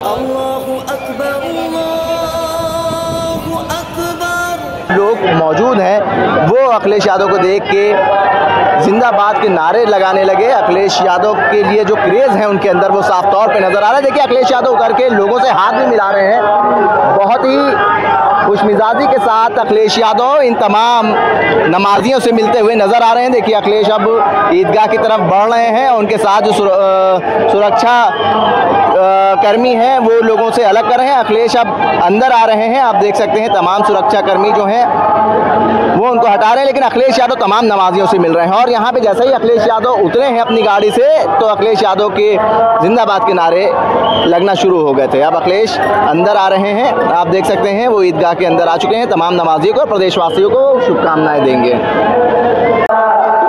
अल्लाहु अकबर, अल्लाहु अकबर। लोग मौजूद हैं वो अखिलेश यादव को देख के जिंदाबाद के नारे लगाने लगे। अखिलेश यादव के लिए जो क्रेज़ है उनके अंदर वो साफ तौर पे नज़र आ रहा है। देखिए अखिलेश यादव उतर के लोगों से हाथ भी मिला रहे हैं। बहुत ही खुशमिजाजी के साथ अखिलेश यादव इन तमाम नमाजियों से मिलते हुए नज़र आ रहे हैं। देखिए अखिलेश अब ईदगाह की तरफ बढ़ रहे हैं और उनके साथ जो सुरक्षा कर्मी हैं वो लोगों से अलग कर रहे हैं। अखिलेश अब अंदर आ रहे हैं। आप देख सकते हैं तमाम सुरक्षा कर्मी जो हैं वो उनको हटा रहे हैं, लेकिन अखिलेश यादव तमाम नमाजियों से मिल रहे हैं। और यहाँ पे जैसे ही अखिलेश यादव उतरे हैं अपनी गाड़ी से तो अखिलेश यादव के जिंदाबाद के नारे लगना शुरू हो गए थे। अब अखिलेश अंदर आ रहे हैं। आप देख सकते हैं वो ईदगाह के अंदर आ चुके हैं। तमाम नमाजियों को और प्रदेशवासियों को शुभकामनाएं देंगे।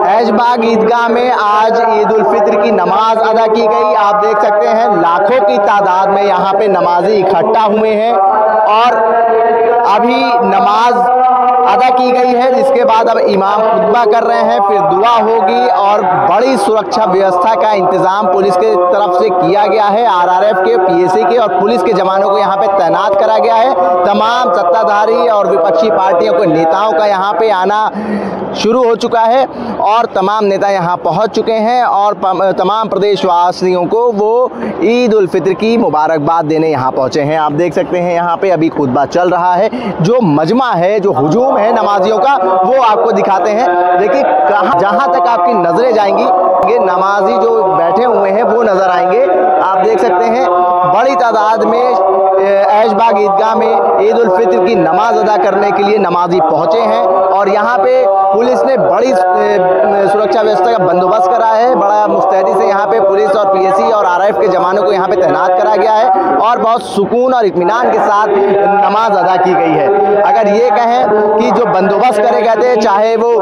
ऐशबाग ईदगाह में आज ईद उल फित्र की नमाज अदा की गई। आप देख सकते हैं लाखों की तादाद में यहाँ पे नमाजी इकट्ठा हुए हैं और अभी नमाज अदा की गई है, जिसके बाद अब इमाम खुतबा कर रहे हैं, फिर दुआ होगी और बड़ी सुरक्षा व्यवस्था का इंतजाम पुलिस के तरफ से किया गया है। आरआरएफ के, पीएसी के और पुलिस के जवानों को यहाँ पे तैनात करा गया है। तमाम सत्ताधारी और विपक्षी पार्टियों के नेताओं का यहाँ पे आना शुरू हो चुका है और तमाम नेता यहाँ पहुँच चुके हैं और तमाम प्रदेशवासियों को वो ईद उल फित्र की मुबारकबाद देने यहाँ पहुँचे हैं। आप देख सकते हैं यहाँ पे अभी खुतबा चल रहा है। जो मजमा है, जो हुजूम है नमाजियों का, वो आपको दिखाते हैं। देखिए जहाँ तक आपकी नजरें जाएंगी ये नमाजी जो बैठे हुए हैं वो नजर आएंगे। आप देख सकते हैं बड़ी तादाद में ऐशबाग ईदगाह में ईद उल फित्र की नमाज अदा करने के लिए नमाजी पहुंचे हैं और यहाँ पे पुलिस ने बड़ी सुरक्षा व्यवस्था का बंदोबस्त करा है। बड़ा मुस्तैदी से यहाँ पे पुलिस और पीएसी और आरआरएफ के जवानों को यहाँ पे तैनात करा गया है और बहुत सुकून और इत्मीनान के साथ नमाज अदा की गई है। अगर ये कहें कि जो बंदोबस्त करे गए थे, चाहे वो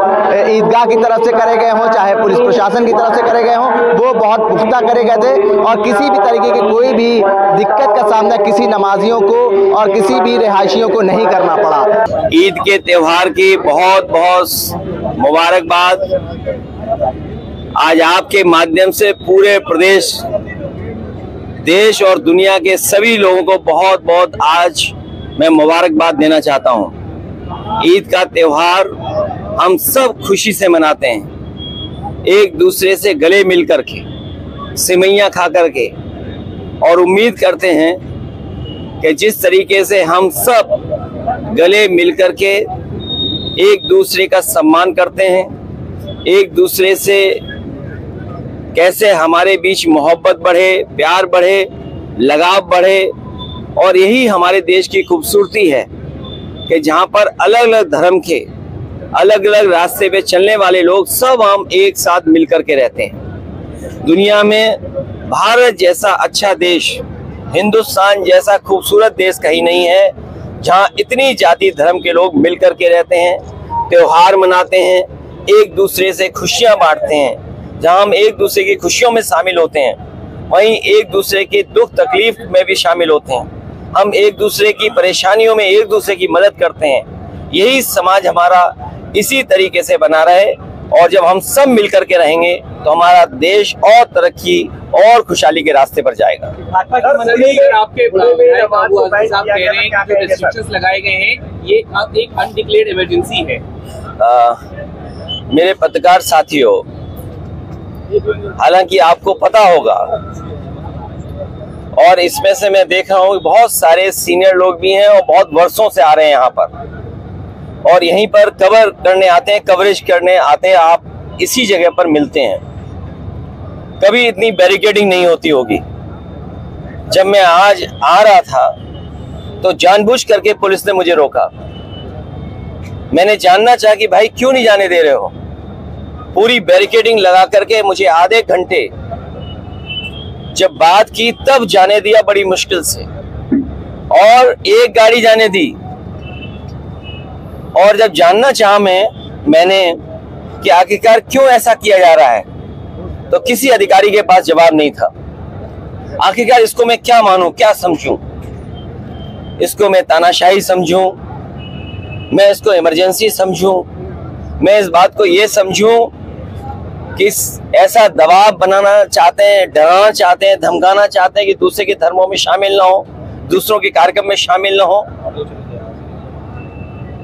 ईदगाह की तरफ से करे गए हों, चाहे पुलिस प्रशासन की तरफ से करे गए हों, वो बहुत पुख्ता करे गए थे और किसी भी तरीके की कोई भी दिक्कत का सामना किसी नमाजियों को और किसी भी रिहायशियों को नहीं करना पड़ा। ईद के त्यौहार की बहुत बहुत मुबारकबाद। आज आपके माध्यम से पूरे प्रदेश, देश और दुनिया के सभी लोगों को बहुत बहुत आज मैं मुबारकबाद देना चाहता हूँ। ईद का त्यौहार हम सब खुशी से मनाते हैं, एक दूसरे से गले मिल कर के, सिमैयाँ खा कर के, और उम्मीद करते हैं कि जिस तरीके से हम सब गले मिल कर के एक दूसरे का सम्मान करते हैं, एक दूसरे से कैसे हमारे बीच मोहब्बत बढ़े, प्यार बढ़े, लगाव बढ़े, और यही हमारे देश की खूबसूरती है कि जहाँ पर अलग अलग धर्म के, अलग अलग रास्ते पे चलने वाले लोग सब हम एक साथ मिलकर के रहते हैं। दुनिया में भारत जैसा अच्छा देश, हिंदुस्तान जैसा खूबसूरत देश कहीं नहीं है जहाँ इतनी जाति धर्म के लोग मिलकर के रहते हैं, त्योहार मनाते हैं, एक दूसरे से खुशियाँ बांटते हैं। जहाँ हम एक दूसरे की खुशियों में शामिल होते हैं, वहीं एक दूसरे की दुख तकलीफ में भी शामिल होते हैं। हम एक दूसरे की परेशानियों में एक दूसरे की मदद करते हैं। यही समाज हमारा इसी तरीके से बना रहे और जब हम सब मिलकर के रहेंगे तो हमारा देश और तरक्की और खुशहाली के रास्ते पर जाएगा। आपके साहब कह रहे हैं कि जो रेस्ट्रिक्शंस लगाए गए हैं ये एक अनडिक्लेयर्ड इमरजेंसी है। मेरे पत्रकार साथियों, हालांकि आपको पता होगा और इसमें से मैं देख रहा हूँ बहुत सारे सीनियर लोग भी हैं और बहुत वर्षों से आ रहे हैं यहाँ पर और यहीं पर कवर करने आते हैं, कवरेज करने आते हैं। आप इसी जगह पर मिलते हैं। कभी इतनी बैरिकेडिंग नहीं होती होगी। जब मैं आज आ रहा था तो जानबूझ करके पुलिस ने मुझे रोका। मैंने जानना चाहा कि भाई क्यों नहीं जाने दे रहे हो। पूरी बैरिकेडिंग लगा करके मुझे आधे घंटे जब बात की तब जाने दिया बड़ी मुश्किल से, और एक गाड़ी जाने दी। और जब जानना चाहा मैंने कि आखिरकार क्यों ऐसा किया जा रहा है, तो किसी अधिकारी के पास जवाब नहीं था। आखिरकार इसको मैं क्या मानूं, क्या समझूं? इसको मैं तानाशाही समझूं, मैं इसको इमरजेंसी समझूं, मैं इस बात को ये समझूं कि ऐसा दबाव बनाना चाहते हैं, डराना चाहते हैं, धमकाना चाहते हैं कि दूसरे के धर्मों में शामिल ना हो, दूसरों के कार्यक्रम में शामिल ना हो।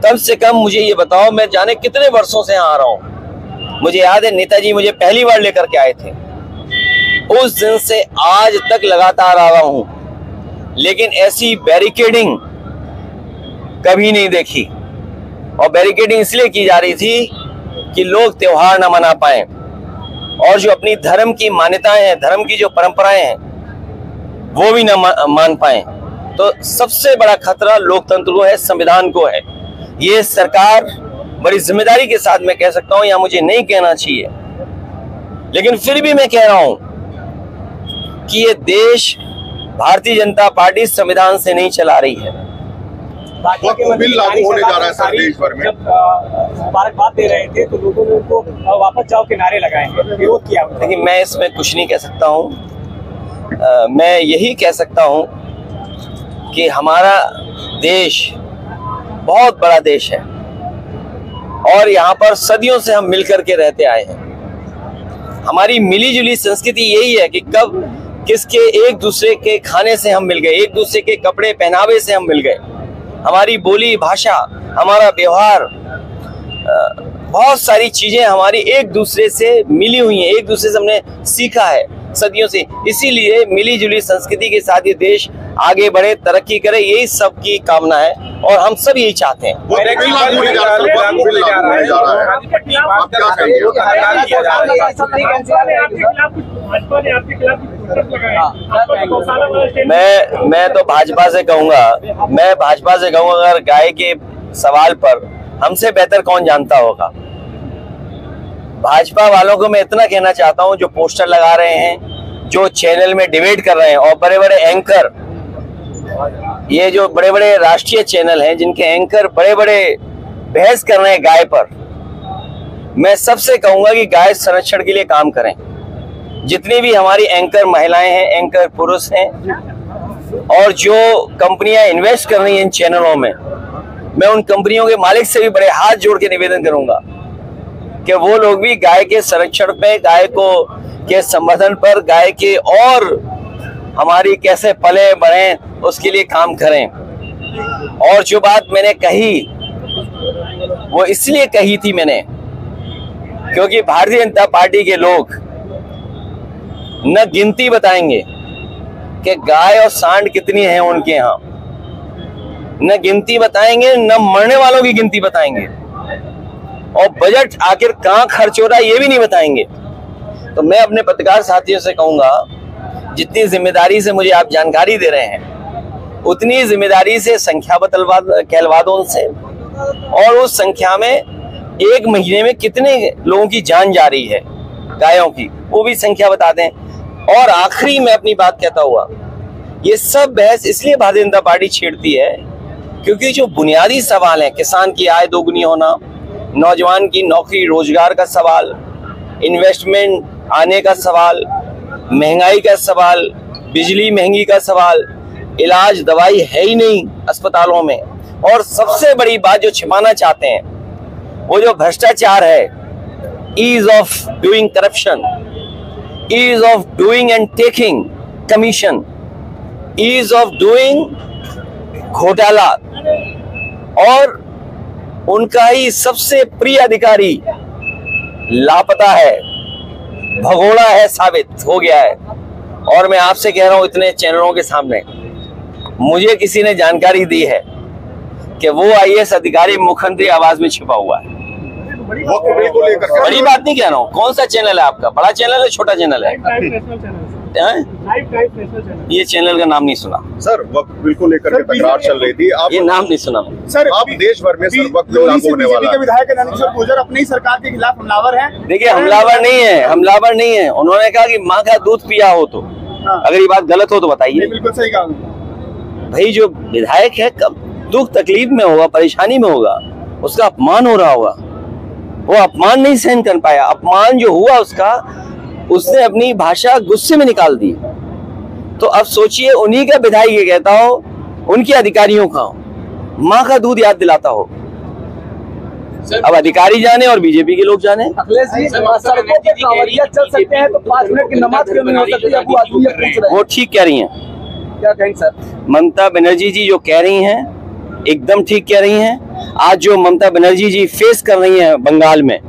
कम से कम मुझे ये बताओ, मैं जाने कितने वर्षों से यहाँ आ रहा हूँ। मुझे याद है नेताजी मुझे पहली बार लेकर के आए थे, उस दिन से आज तक लगातार आ रहा हूँ, लेकिन ऐसी बैरिकेडिंग कभी नहीं देखी। और बैरिकेडिंग इसलिए की जा रही थी कि लोग त्योहार ना मना पाए और जो अपनी धर्म की मान्यताएं हैं, धर्म की जो परंपराएं हैं, वो भी ना मान पाए। तो सबसे बड़ा खतरा लोकतंत्र को है, संविधान को है। ये सरकार बड़ी जिम्मेदारी के साथ मैं कह सकता हूं, या मुझे नहीं कहना चाहिए, लेकिन फिर भी मैं कह रहा हूं कि ये देश भारतीय जनता पार्टी संविधान से नहीं चला रही है। बिल लागू होने जा रहा है सर देश भर में। जब मुबारकबाद दे रहे थे तो लोगों ने उनको वापस जाओ के नारे लगाएंगे, विरोध किया। लेकिन मैं इसमें कुछ नहीं कह सकता हूँ। मैं यही कह सकता हूँ कि हमारा देश बहुत बड़ा देश है और यहाँ पर सदियों से हम मिलकर के रहते आए हैं। हमारी मिली जुली संस्कृति यही है कि कब किसके एक दूसरे के खाने से हम मिल गए, एक दूसरे के कपड़े पहनावे से हम मिल गए। हमारी बोली भाषा, हमारा व्यवहार, बहुत सारी चीजें हमारी एक दूसरे से मिली हुई हैं, एक दूसरे से हमने सीखा है सदियों से। इसीलिए मिली जुली संस्कृति के साथ ये देश आगे बढ़े, तरक्की करे, यही सबकी कामना है और हम सब यही चाहते हैं। मैं तो भाजपा से कहूंगा, अगर गाय के सवाल पर हमसे बेहतर कौन जानता होगा। भाजपा वालों को मैं इतना कहना चाहता हूं, जो पोस्टर लगा रहे हैं, जो चैनल में डिबेट कर रहे हैं और बड़े बड़े एंकर, ये जो बड़े बड़े राष्ट्रीय चैनल हैं जिनके एंकर बड़े बड़े बहस कर रहे हैं गाय पर, मैं सबसे कहूंगा कि गाय संरक्षण के लिए काम करें। जितनी भी हमारी एंकर महिलाएं हैं, एंकर पुरुष हैं, और जो कंपनियां इन्वेस्ट कर रही हैं इन चैनलों में, मैं उन कंपनियों के मालिक से भी बड़े हाथ जोड़ के निवेदन करूंगा कि वो लोग भी गाय के संरक्षण पे, गाय को के संवर्धन पर, गाय के और हमारी कैसे पले बढ़े उसके लिए काम करें। और जो बात मैंने कही वो इसलिए कही थी मैंने, क्योंकि भारतीय जनता पार्टी के लोग न गिनती बताएंगे कि गाय और सांड कितनी है उनके यहाँ, न गिनती बताएंगे, न मरने वालों की गिनती बताएंगे, और बजट आखिर कहाँ खर्च हो रहा है ये भी नहीं बताएंगे। तो मैं अपने पत्रकार साथियों से कहूंगा, जितनी जिम्मेदारी से मुझे आप जानकारी दे रहे हैं, उतनी जिम्मेदारी से संख्या कहलवा दो उनसे, और उस संख्या में एक महीने में कितने लोगों की जान जा रही है गायों की, वो भी संख्या बता दें। और आखिरी में अपनी बात कहता हुआ, ये सब बहस इसलिए भारतीय जनता पार्टी छेड़ती है क्योंकि जो बुनियादी सवाल है, किसान की आय दोगुनी होना, नौजवान की नौकरी रोजगार का सवाल, इन्वेस्टमेंट आने का सवाल, महंगाई का सवाल, बिजली महंगी का सवाल, इलाज दवाई है ही नहीं अस्पतालों में, और सबसे बड़ी बात जो छिपाना चाहते हैं वो जो भ्रष्टाचार है, ease of doing corruption, ease of doing and taking commission, ease of doing घोटाला, और उनका ही सबसे प्रिय अधिकारी लापता है, भगोड़ा है, साबित हो गया है। और मैं आपसे कह रहा हूं इतने चैनलों के सामने, मुझे किसी ने जानकारी दी है कि वो IAS अधिकारी मुख्यमंत्री आवास में छिपा हुआ है। बड़ी बात नहीं कह रहा हूँ। कौन सा चैनल है आपका, बड़ा चैनल है छोटा चैनल है? ये चैनल का नाम नहीं सुना सर। वक्त बिल्कुल लेकर के तकरार चल रही थी, आप ये नाम नहीं सुना सर। आप देश भर में सर वक्त लागू होने वाला है। विधायक नंदकिशोर गुर्जर अपनी ही सरकार के खिलाफ हमलावर हैं। देखिए, हमलावर नहीं है। उन्होंने कहा कि माँ का दूध पिया हो तो, अगर ये बात गलत हो तो बताइए। बिल्कुल सही कहा भाई। जो विधायक है कब दुख तकलीफ में होगा, परेशानी में होगा, उसका अपमान हो रहा होगा, वो अपमान नहीं सहन कर पाया। अपमान जो हुआ उसका, उसने अपनी भाषा गुस्से में निकाल दी। तो अब सोचिए, उन्हीं का विधायक ये कहता हो, उनके अधिकारियों का माँ का दूध याद दिलाता हो, अब अधिकारी जाने और बीजेपी के लोग जाने। अखिलेश जी, सड़कों पे कांवड़िया चल सकते हैं तो 5 मिनट की नमाज क्यों नहीं हो सकती? अबू आजमी ये पूछ रहे हैं। वो ठीक कह रही हैं। क्या कहेंगे सर? ममता बनर्जी जी जो कह रही हैं एकदम ठीक कह रही हैं। आज जो ममता बनर्जी जी फेस कर रही हैं बंगाल में,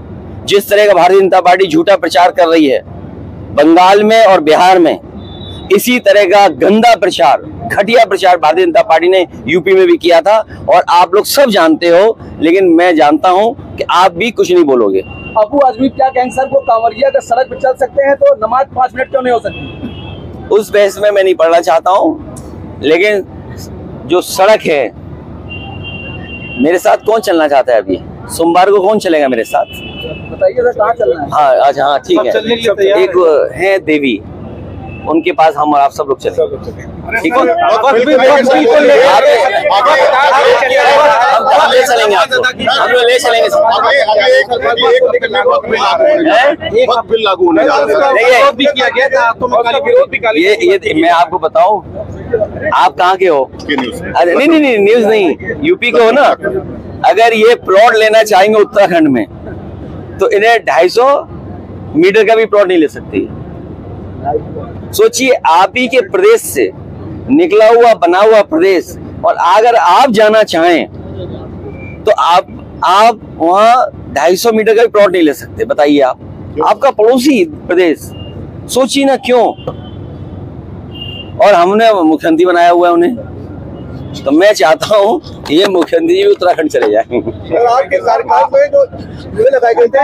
जिस तरह का भारतीय जनता पार्टी झूठा प्रचार कर रही है बंगाल में और बिहार में, इसी तरह का गंदा प्रचार, घटिया प्रचार भारतीय जनता पार्टी ने यूपी में भी किया था और आप लोग सब जानते हो, लेकिन मैं जानता हूं कि आप भी कुछ नहीं बोलोगे। अबू आजमी क्या कहेंगे सर? वो कांवड़िया अगर सड़क पे चल सकते हैं तो नमाज 5 मिनट क्यों नहीं हो सकती? उस बहस में मैं नहीं पढ़ना चाहता हूं, लेकिन जो सड़क है, मेरे साथ कौन चलना चाहता है? अभी सोमवार को कौन चलेगा मेरे साथ? बताइए सर, कहाँ चलना है? हाँ आज, हाँ ठीक है। एक है देवी, उनके पास हम और आप सब लोग चलेंगे, ठीक है? हम ले चलेंगे आपको, हम लोग ले चलेंगे। वक्त बिल लागू होने जा रहा है। ये मैं आपको बताऊं, आप कहाँ के हो? अरे नहीं, न्यूज नहीं, यूपी के हो ना। अगर ये प्लॉट लेना चाहेंगे उत्तराखंड में तो इन्हें 250 मीटर का भी प्लॉट नहीं ले सकती। सोचिए, आप ही के प्रदेश से निकला हुआ बना हुआ प्रदेश, और अगर आप जाना चाहें तो आप वहां 250 मीटर का भी प्लॉट नहीं ले सकते। बताइए, आपका पड़ोसी प्रदेश, सोचिए ना क्यों। और हमने मुख्यमंत्री बनाया हुआ है उन्हें, तो मैं चाहता हूं कि ये मुख्यमंत्री जी उत्तराखंड चले जाएं। आपके सरकार में जो लगाए गए थे,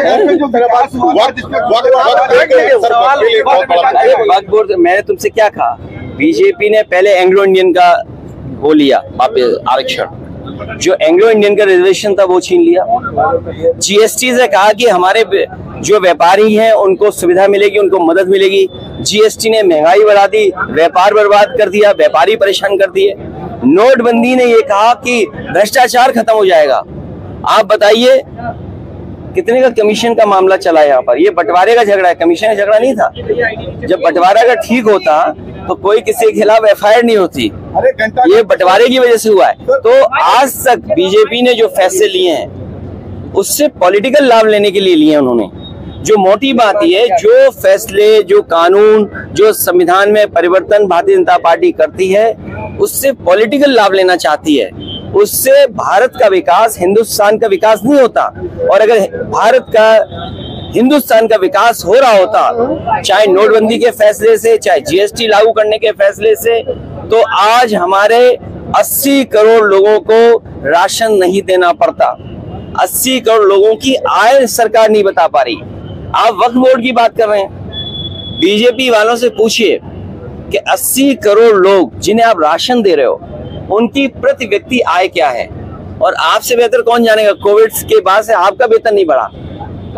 मैंने तुमसे क्या कहा? बीजेपी ने पहले एंग्लो इंडियन का वो लिया वापस आरक्षण, जो एंग्लो इंडियन का रिजर्वेशन था वो छीन लिया। जीएसटी से कहा कि हमारे जो व्यापारी हैं उनको सुविधा मिलेगी, उनको मदद मिलेगी। जीएसटी ने महंगाई बढ़ा दी, व्यापार बर्बाद कर दिया, व्यापारी परेशान कर दिए। नोटबंदी ने ये कहा कि भ्रष्टाचार खत्म हो जाएगा। आप बताइए कितने का कमीशन का मामला चला यहाँ पर? ये बंटवारे का झगड़ा है, कमीशन का झगड़ा नहीं था। जब बंटवारा का ठीक होता तो कोई किसी के खिलाफ एफआईआर नहीं होती, ये बंटवारे की वजह से हुआ है। तो आज तक बीजेपी ने जो फैसले लिए हैं उससे पॉलिटिकल लाभ लेने के लिए लिए हैं उन्होंने। जो मोटी बात ये है, जो फैसले, जो कानून, जो संविधान में परिवर्तन भारतीय जनता पार्टी करती है उससे पॉलिटिकल लाभ लेना चाहती है। उससे भारत का विकास, हिंदुस्तान का विकास नहीं होता। और अगर भारत का, हिंदुस्तान का विकास हो रहा होता, चाहे नोटबंदी के फैसले से, चाहे जीएसटी लागू करने के फैसले से, तो आज हमारे 80 करोड़ लोगों को राशन नहीं देना पड़ता। 80 करोड़ लोगों की आय सरकार नहीं बता पा रही। आप वक्फ बोर्ड की बात कर रहे हैं, बीजेपी वालों से पूछिए कि 80 करोड़ लोग जिन्हें आप राशन दे रहे हो उनकी प्रति व्यक्ति आय क्या है? और आपसे बेहतर कौन जानेगा, कोविड के बाद से आपका वेतन नहीं बढ़ा।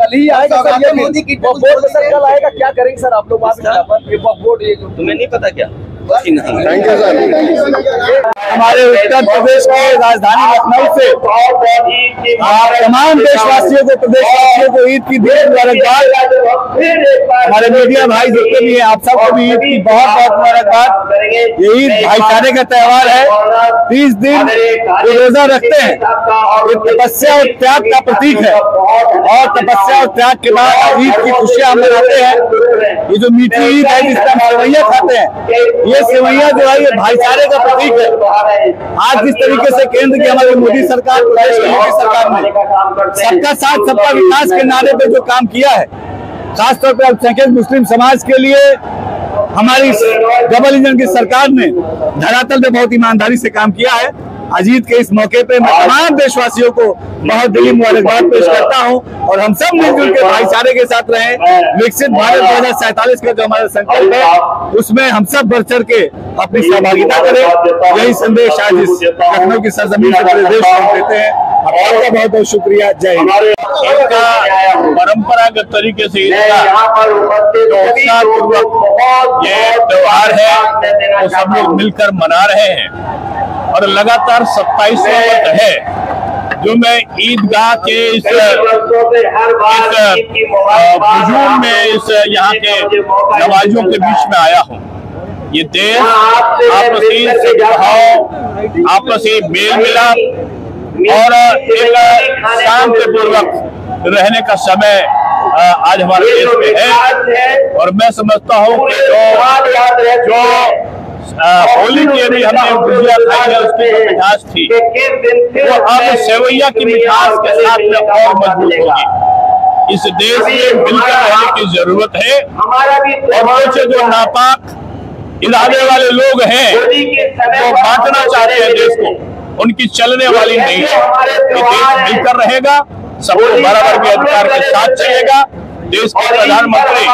कल ही आएगा सर, ये मोदी की बोर्ड सर कल आएगा। क्या करेंगे सर आप लोग वहाँ पर? ये बोर्ड, ये तुम्हें नहीं पता क्या? Thank you sir. हमारे उत्तर प्रदेश की राजधानी लखनऊ से तमाम देशवासियों को, प्रदेशवासियों को ईद की ढेर मुबारकबाद। हमारे मीडिया भाई जितने भी हैं, आप सबको भी ईद की बहुत बहुत मुबारकबाद। ये ईद भाईचारे का त्योहार है। 30 दिन जो रोजा रखते हैं ये तपस्या और त्याग का प्रतीक है, और तपस्या और त्याग के बाद ईद की खुशियां हम मनाते हैं। ये जो मीठी ईद है जिसमें हम सेवैयां खाते हैं, ये सेवैयां जो है ये भाईचारे का प्रतीक है। आज जिस तरीके से केंद्र की हमारी मोदी सरकार, प्रदेश की मोदी सरकार ने सबका साथ सबका विकास के नारे पे जो काम किया है, खासतौर पर अल्पसंख्यक मुस्लिम समाज के लिए हमारी डबल इंजन की सरकार ने धरातल पे बहुत ईमानदारी से काम किया है। आज ईद के इस मौके पे मैं तमाम देशवासियों को बहुत दिली मुबारकबाद पेश करता हूं, और हम सब मिलजुल के भाईचारे के साथ रहें। विकसित भारत 2047 का जो हमारा संकल्प है उसमें हम सब बढ़ चढ़ के अपनी सहभागिता करें। यही संदेश आज इस लखनऊ की सरजमीन से पूरे देश को देते हैं। आपका बहुत बहुत शुक्रिया। जय हिंद। परंपरागत तरीके से ये त्योहार है वो सब लोग मिलकर मना रहे हैं, और लगातार 27वां वर्ष है जो मैं ईदगाह के इस हुजूम में इस यहाँ के नमाजियों के बीच में आया हूँ। ये देश आपसी सद्भाव, आपसी मेल मिलाप और एक शांतिपूर्वक रहने का समय आज हमारे देश में है। और मैं समझता हूँ कि जो होली की अभी हमने गुजिया खाई है उसकी जो मिठास थी वो अब सेवैया की मिठास के साथ में और मजबूत होगी। इस देश में मिलकर रहने की जरूरत है और कुछ जो नापाक इरादे वाले लोग हैं जो बांटना चाहते हैं देश को, उनकी चलने वाली नहीं है। ये देश मिलकर रहेगा, सबको बराबर के अधिकार के साथ चलेगा। देश के प्रधानमंत्री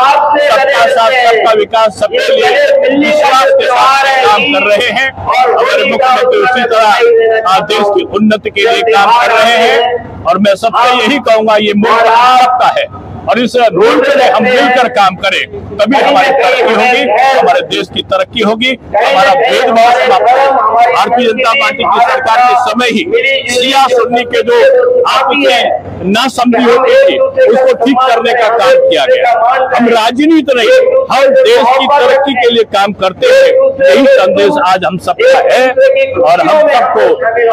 सबका साथ सबका विकास सबके लिए विश्वास के साथ काम कर रहे हैं। हमारे मुख्यमंत्री उसी तरह देश की उन्नति के लिए काम कर रहे हैं। और मैं सबसे यही कहूंगा, ये मुल्क सबका है और इस मुल्क में हम मिलकर काम करें तभी हमारी तरक्की होगी, हमारे देश की तरक्की होगी, हमारा भेदभाव समाप्त होगा। भारतीय जनता पार्टी की सरकार के समय ही शिया सुन्नी के जो आपसी नासमझी होती थी उसको ठीक करने का काम किया गया। हम राजनीति नहीं, हम देश की तरक्की के लिए काम करते हैं। यही संदेश आज हम सबका है और हम सबको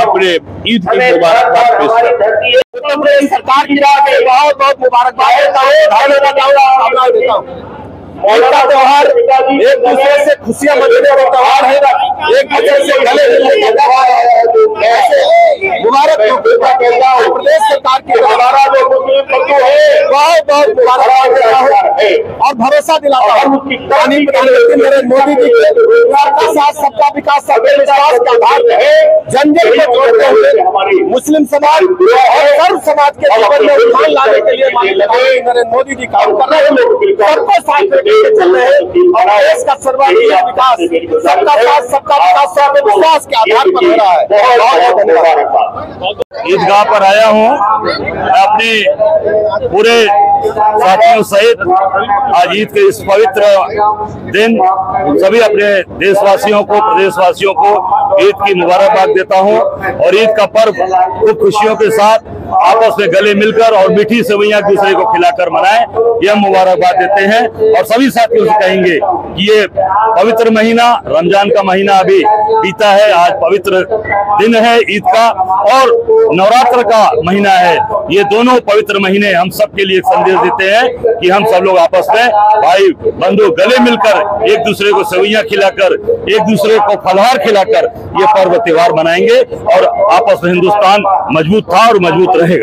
अपने ईद की मुबारकबाद पेश करते हैं। सरकार की तरफ से बहुत बहुत मुबारकबाद देता हूँ। का त्योहार एक दूसरे से खुशियां मनाने का त्योहार है, एक दूसरे से गले मिलने का त्योहार है। मुबारक प्रदेश सरकार की बहुत बहुत मुबारकबाद देता हूँ और भरोसा दिलाता हूँ प्रधानमंत्री नरेंद्र मोदी जी के साथ सबका विकास सबके विश्वास का आधार है। जन जन को जोड़ते हुए मुस्लिम समाज और सर्व समाज के जीवन में उत्थान लाने के लिए नरेंद्र मोदी जी काम कर रहे हैं। सबको साथ चल रहे हैं और देश का सर्वांगीण विकास सबका साथ सबका विकास सबके विश्वास के आधार पर हो रहा है। बहुत बहुत धन्यवाद। ईदगाह पर आया हूँ अपने पूरे साथियों सहित आज ईद के इस पवित्र दिन सभी अपने देशवासियों को प्रदेशवासियों को ईद की मुबारकबाद देता हूँ। और ईद का पर्व खूब खुशियों के साथ आपस में गले मिलकर और मीठी सेवैयां एक दूसरे को खिलाकर मनाएं, यह मुबारकबाद देते हैं। और सभी साथियों से कहेंगे कि ये पवित्र महीना रमजान का महीना अभी बीता है, आज पवित्र दिन है ईद का और नवरात्र का महीना है। ये दोनों पवित्र महीने हम सब के लिए एक संदेश देते हैं कि हम सब लोग आपस में भाई बंधु गले मिलकर एक दूसरे को सेवैयां खिलाकर एक दूसरे को फलहार खिलाकर ये पर्व त्योहार मनाएंगे और आपस में हिंदुस्तान मजबूत था और मजबूत रहेगा।